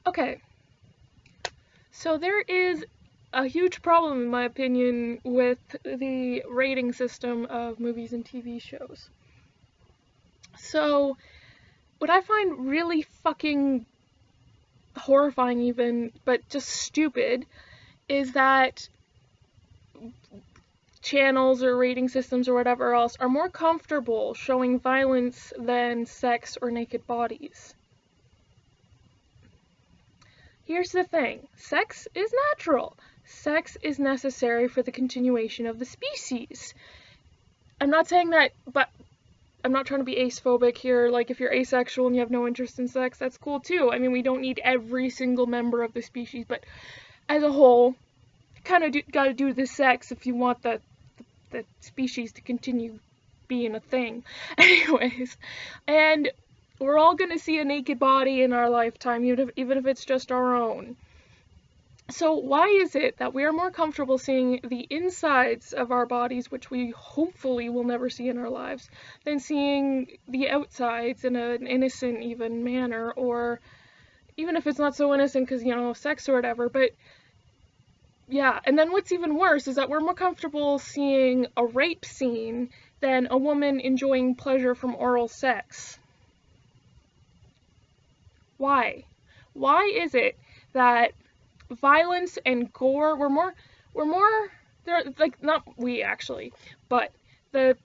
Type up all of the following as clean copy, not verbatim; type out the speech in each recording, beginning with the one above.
Okay, so there is a huge problem, in my opinion, with the rating system of movies and TV shows. So, what I find really fucking horrifying, even, but just stupid, is that channels or rating systems or whatever else are more comfortable showing violence than sex or naked bodies. Here's the thing, sex is natural. Sex is necessary for the continuation of the species. I'm not saying that, but I'm not trying to be acephobic here. Like, if you're asexual and you have no interest in sex, that's cool too. I mean, we don't need every single member of the species, but as a whole, you kind of gotta do the sex if you want the species to continue being a thing. Anyways, and we're all gonna see a naked body in our lifetime, even if it's just our own. So why is it that we are more comfortable seeing the insides of our bodies, which we hopefully will never see in our lives, than seeing the outsides in an innocent even manner, or even if it's not so innocent because, you know, sex or whatever, but yeah. And then what's even worse is that we're more comfortable seeing a rape scene than a woman enjoying pleasure from oral sex. Why? Why is it that violence and gore, we're more, they're like, not we actually, but the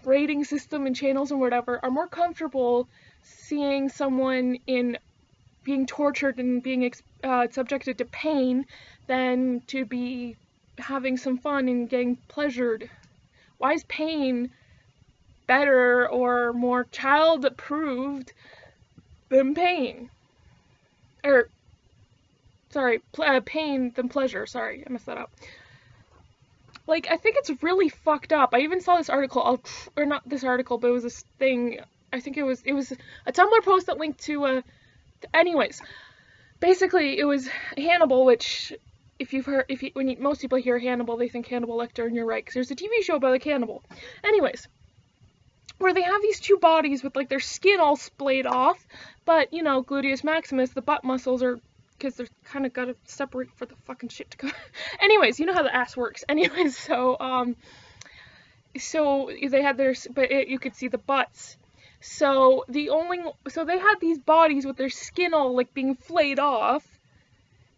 rating system and channels and whatever are more comfortable seeing someone in being tortured and being subjected to pain than to be having some fun and getting pleasured? Why is pain better or more child approved than pain? Or, sorry, pain than pleasure. Sorry, I messed that up. Like, I think it's really fucked up. I even saw this article, or not this article, but it was this thing, I think it was a Tumblr post that linked to anyways, basically it was Hannibal, which most people hear Hannibal, they think Hannibal Lecter, and you're right, because there's a TV show about like Hannibal. Anyways, where they have these two bodies with like their skin all splayed off, but, you know, gluteus maximus, the butt muscles are, because they're kind of gotta separate for the fucking shit to go. Anyways, you know how the ass works. Anyways, so they had you could see the butts. So they had these bodies with their skin all like being flayed off,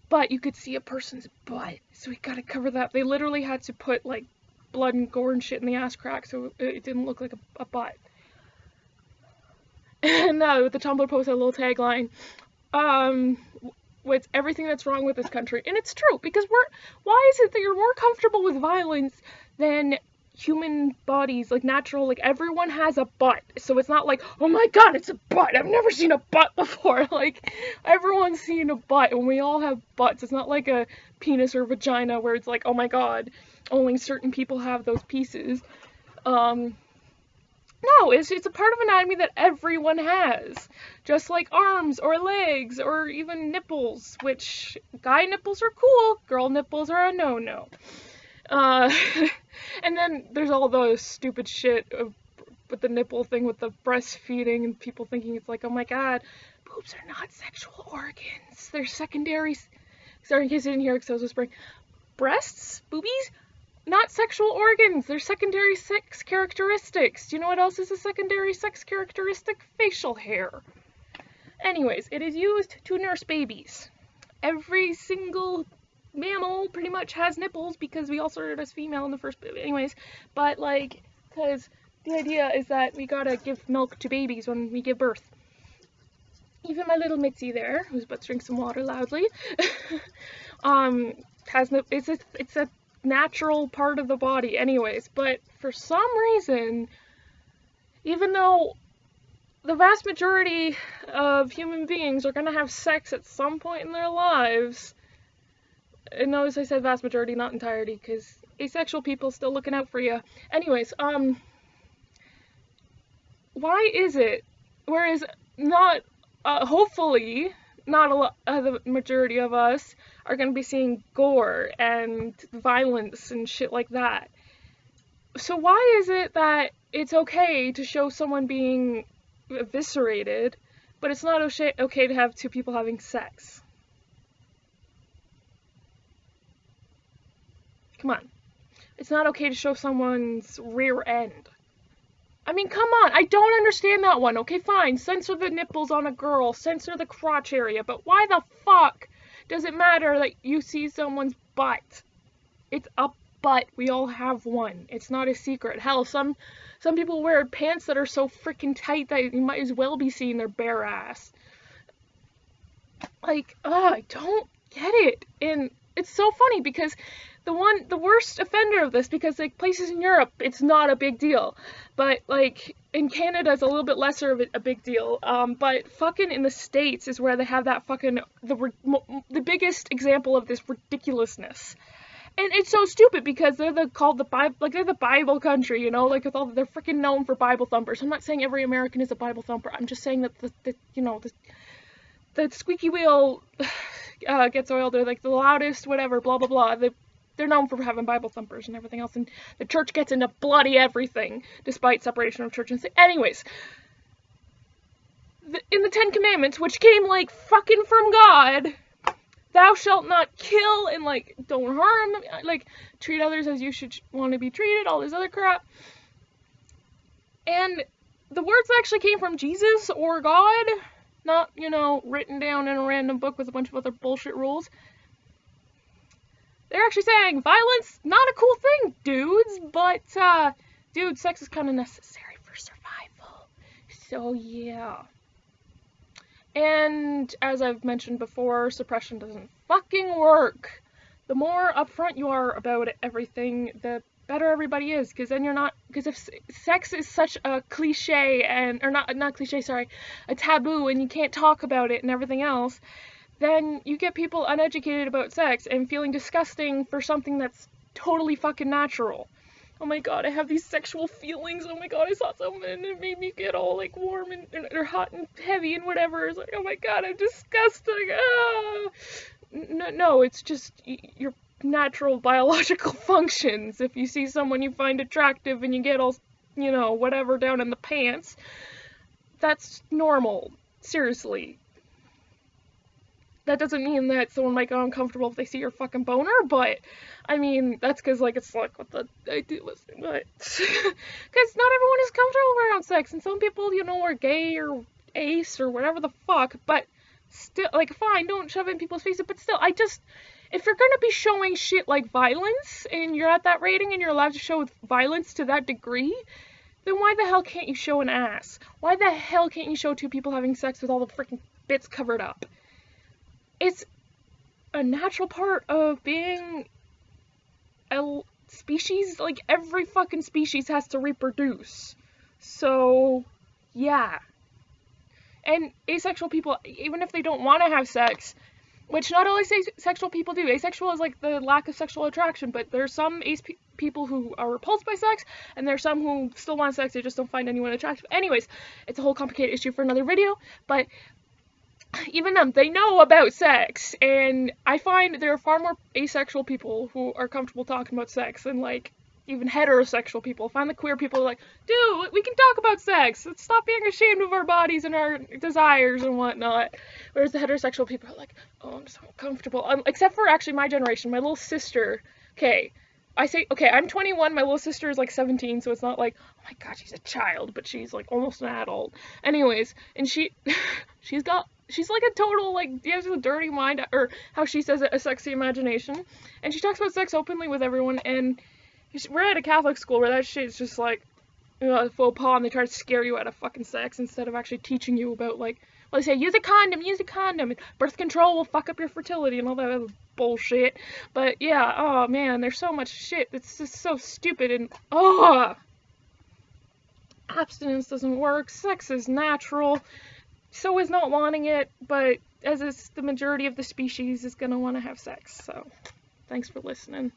but you could see a person's butt. So we gotta cover that. They literally had to put like blood and gore and shit in the ass crack so it didn't look like a butt. And the Tumblr post had a little tagline, with everything that's wrong with this country. And it's true, because why is it that you're more comfortable with violence than human bodies, like natural, like everyone has a butt, so it's not like, oh my god, it's a butt, I've never seen a butt before. Like, everyone's seen a butt, and we all have butts. It's not like a penis or vagina where it's like, oh my god, only certain people have those pieces. No, it's a part of anatomy that everyone has. Just like arms or legs or even nipples, which guy nipples are cool, girl nipples are a no-no. And then there's all those stupid shit with the nipple thing with the breastfeeding and people thinking it's like, oh my god, boobs are not sexual organs. They're secondary. Sorry, in case you didn't hear because I was whispering. Breasts? Boobies? Not sexual organs. They're secondary sex characteristics. Do you know what else is a secondary sex characteristic? Facial hair. Anyways, it is used to nurse babies. Every single mammal pretty much has nipples because we all started as female in the first, anyways, but like, because the idea is that we gotta give milk to babies when we give birth. Even my little Mitzi there, who's about to drink some water loudly, it's a natural part of the body anyways, but for some reason, even though the vast majority of human beings are gonna have sex at some point in their lives, and notice I said vast majority, not entirety, because asexual people still looking out for you. Anyways, why is it, whereas not, hopefully, not the majority of us are going to be seeing gore and violence and shit like that. So why is it that it's okay to show someone being eviscerated, but it's not okay to have two people having sex. Come on. It's not okay to show someone's rear end. I mean, come on, I don't understand that one. Okay, fine, censor the nipples on a girl, censor the crotch area, but why the fuck does it matter that you see someone's butt? It's a butt. We all have one. It's not a secret. Hell, some people wear pants that are so freaking tight that you might as well be seeing their bare ass. Like, I don't get it. And it's so funny because the worst offender of this, because like places in Europe, it's not a big deal, but like in Canada, it's a little bit lesser of a big deal. But fucking in the States is where they have that fucking the biggest example of this ridiculousness. And it's so stupid because they're called the Bible, like they're the Bible country, you know, like with all they're freaking known for Bible thumpers. I'm not saying every American is a Bible thumper. I'm just saying that the squeaky wheel gets oiled. They're like the loudest, whatever, blah blah blah. They're known for having Bible thumpers and everything else, and the church gets into bloody everything, despite separation of church and state. Anyways, in the 10 Commandments, which came, like, fucking from God, thou shalt not kill, and, like, don't harm, like, treat others as you should want to be treated, all this other crap. And the words actually came from Jesus or God, not, you know, written down in a random book with a bunch of other bullshit rules. They're actually saying, violence, not a cool thing, dudes, but, dude, sex is kind of necessary for survival. So, yeah. And, as I've mentioned before, suppression doesn't fucking work. The more upfront you are about everything, the better everybody is, because then you're not, because if sex is such a cliche, or not cliche, sorry, a taboo, and you can't talk about it and everything else, then you get people uneducated about sex and feeling disgusting for something that's totally fucking natural. Oh my god, I have these sexual feelings. Oh my god, I saw someone and it made me get all like warm and or hot and heavy and whatever. It's like, oh my god, I'm disgusting. Ah. No, it's just your natural biological functions. If you see someone you find attractive and you get all, you know, whatever down in the pants, that's normal. Seriously. That doesn't mean that someone might get uncomfortable if they see your fucking boner, but, I mean, that's because, like, it's like what the ideal is, but, because not everyone is comfortable around sex, and some people, you know, are gay or ace or whatever the fuck, but still, like, fine, don't shove it in people's faces, but still, if you're gonna be showing shit like violence, and you're at that rating, and you're allowed to show violence to that degree, then why the hell can't you show an ass? Why the hell can't you show two people having sex with all the freaking bits covered up? It's a natural part of being a species. Like, every fucking species has to reproduce. So, yeah. And asexual people, even if they don't want to have sex, which not all asexual people do. Asexual is like the lack of sexual attraction, but there's some people who are repulsed by sex, and there's some who still want sex, they just don't find anyone attractive. Anyways, it's a whole complicated issue for another video, but even them, they know about sex, and I find there are far more asexual people who are comfortable talking about sex than, like, even heterosexual people. I find the queer people are like, dude, we can talk about sex, let's stop being ashamed of our bodies and our desires and whatnot, whereas the heterosexual people are like, oh, I'm so uncomfortable, except for actually my generation, my little sister, I'm 21, my little sister is like 17, so it's not like, oh my god, she's a child, but she's like almost an adult. Anyways, and she's like a total, like, she has a dirty mind, or how she says it, a sexy imagination, and she talks about sex openly with everyone, and we're at a Catholic school where that shit's just like, you know, a faux pas, and they try to scare you out of fucking sex instead of actually teaching you about, like, well, they say, use a condom, and birth control will fuck up your fertility, and all that other bullshit. But yeah, oh man, there's so much shit that's just so stupid, and abstinence doesn't work, sex is natural, so is not wanting it, but as is the majority of the species is gonna want to have sex. So thanks for listening.